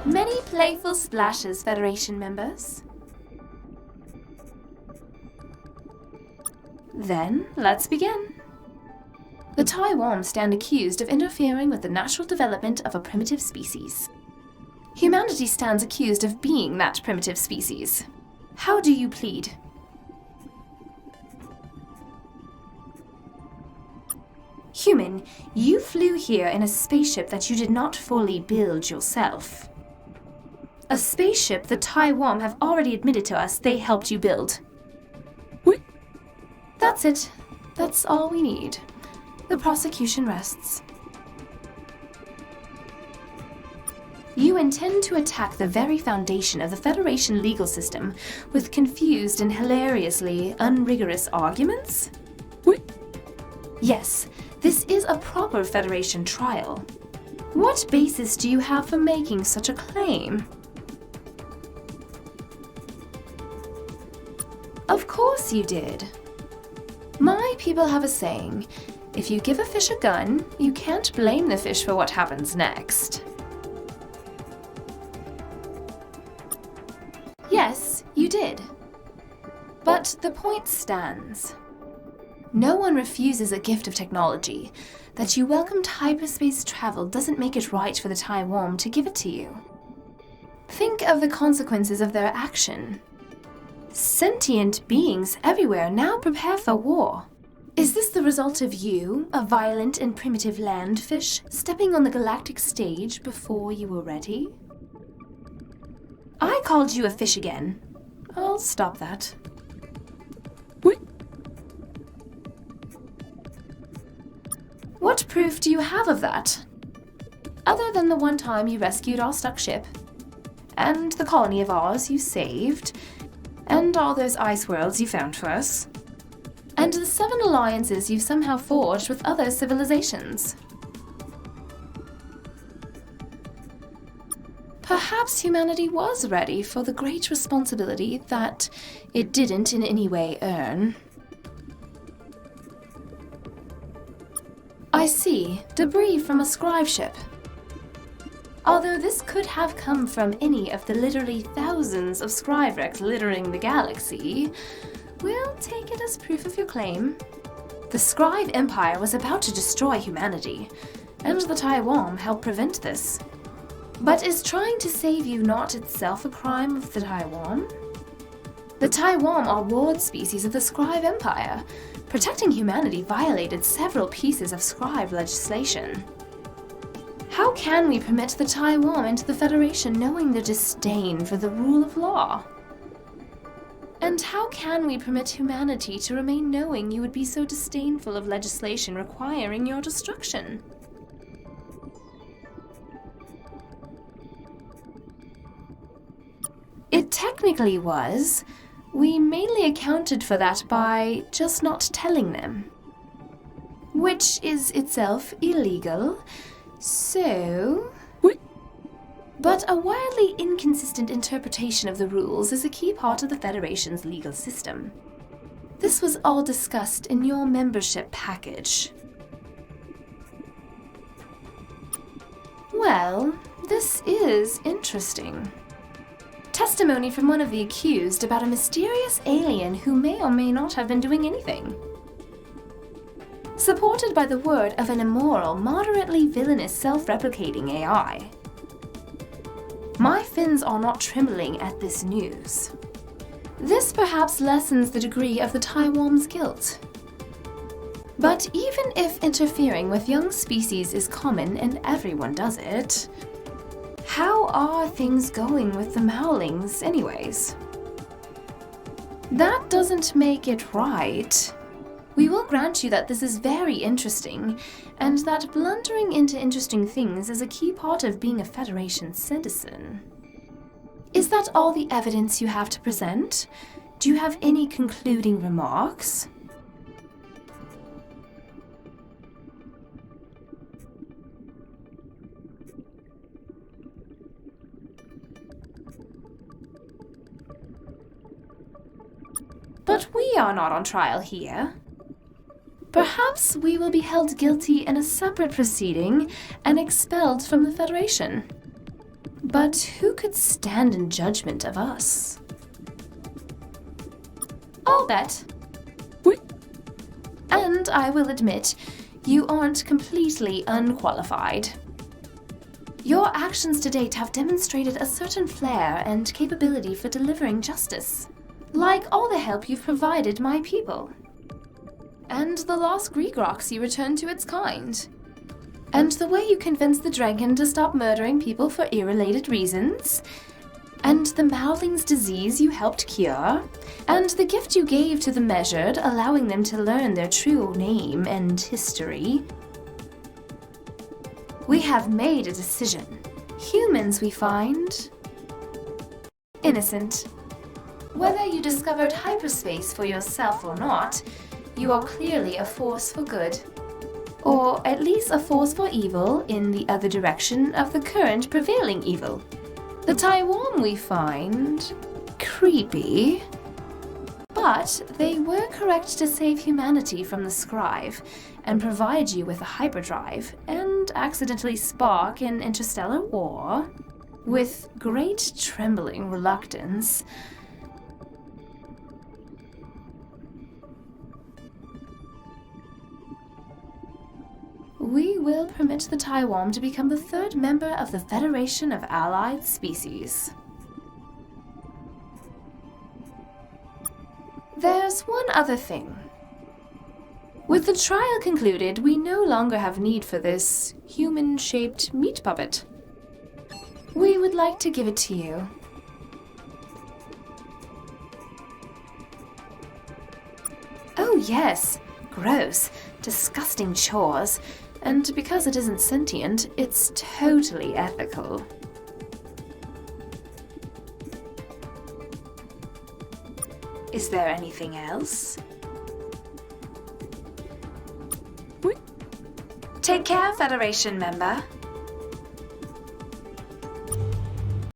Many playful splashes, Federation members. Then, let's begin. The Tywom stand accused of interfering with the natural development of a primitive species. Humanity stands accused of being that primitive species. How do you plead? Human, you flew here in a spaceship that you did not fully build yourself. A spaceship the Tywom have already admitted to us they helped you build. What? That's it. That's all we need. The prosecution rests. You intend to attack the very foundation of the Federation legal system with confused and hilariously unrigorous arguments? What? Yes, this is a proper Federation trial. What basis do you have for making such a claim? Of course you did. My people have a saying, if you give a fish a gun, you can't blame the fish for what happens next. Yes, you did. But the point stands. No one refuses a gift of technology. That you welcomed hyperspace travel doesn't make it right for the Tywom to give it to you. Think of the consequences of their action. Sentient beings everywhere now prepare for war. Is this the result of you, a violent and primitive landfish, stepping on the galactic stage before you were ready? I called you a fish again. I'll stop that. What? What proof do you have of that? Other than the one time you rescued our stuck ship, and the colony of ours you saved, and all those ice worlds you found for us, and the 7 alliances you've somehow forged with other civilizations. Perhaps humanity was ready for the great responsibility that it didn't in any way earn. I see. Debris from a scribe ship. Although this could have come from any of the literally thousands of scribe wrecks littering the galaxy, we'll take it as proof of your claim. The Scribe Empire was about to destroy humanity, and the Tywom helped prevent this. But is trying to save you not itself a crime of the Tywom? The Tywom are ward species of the Scribe Empire. Protecting humanity violated several pieces of scribe legislation. How can we permit the Tywom into the Federation knowing their disdain for the rule of law? And how can we permit humanity to remain knowing you would be so disdainful of legislation requiring your destruction? It technically was. We mainly accounted for that by just not telling them. Which is itself illegal, so... What? But a wildly inconsistent interpretation of the rules is a key part of the Federation's legal system. This was all discussed in your membership package. Well, this is interesting. Testimony from one of the accused about a mysterious alien who may or may not have been doing anything. Supported by the word of an immoral, moderately villainous, self-replicating AI. My fins are not trembling at this news. This perhaps lessens the degree of the Tywom's guilt. But even if interfering with young species is common and everyone does it, how are things going with the Mowlings anyways? That doesn't make it right. We will grant you that this is very interesting, and that blundering into interesting things is a key part of being a Federation citizen. Is that all the evidence you have to present? Do you have any concluding remarks? But we are not on trial here. Perhaps we will be held guilty in a separate proceeding and expelled from the Federation. But who could stand in judgment of us? I'll bet. Wait. And I will admit, you aren't completely unqualified. Your actions to date have demonstrated a certain flair and capability for delivering justice, like all the help you've provided my people. And the lost Greek rocks you returned to its kind. And the way you convinced the dragon to stop murdering people for irrelated reasons. And the mouthling's disease you helped cure. And the gift you gave to the measured, allowing them to learn their true name and history. We have made a decision. Humans, we find, innocent. Whether you discovered hyperspace for yourself or not, you are clearly a force for good. Or at least a force for evil in the other direction of the current prevailing evil. The Tywom, we find, creepy. But they were correct to save humanity from the Scribe and provide you with a hyperdrive and accidentally spark an interstellar war. With great trembling reluctance, we will permit the Tywom to become the third member of the Federation of Allied Species. There's one other thing. With the trial concluded, we no longer have need for this human-shaped meat puppet. We would like to give it to you. Oh yes, gross, disgusting chores. And because it isn't sentient, it's totally ethical. Is there anything else? Wait. Take care, Federation member.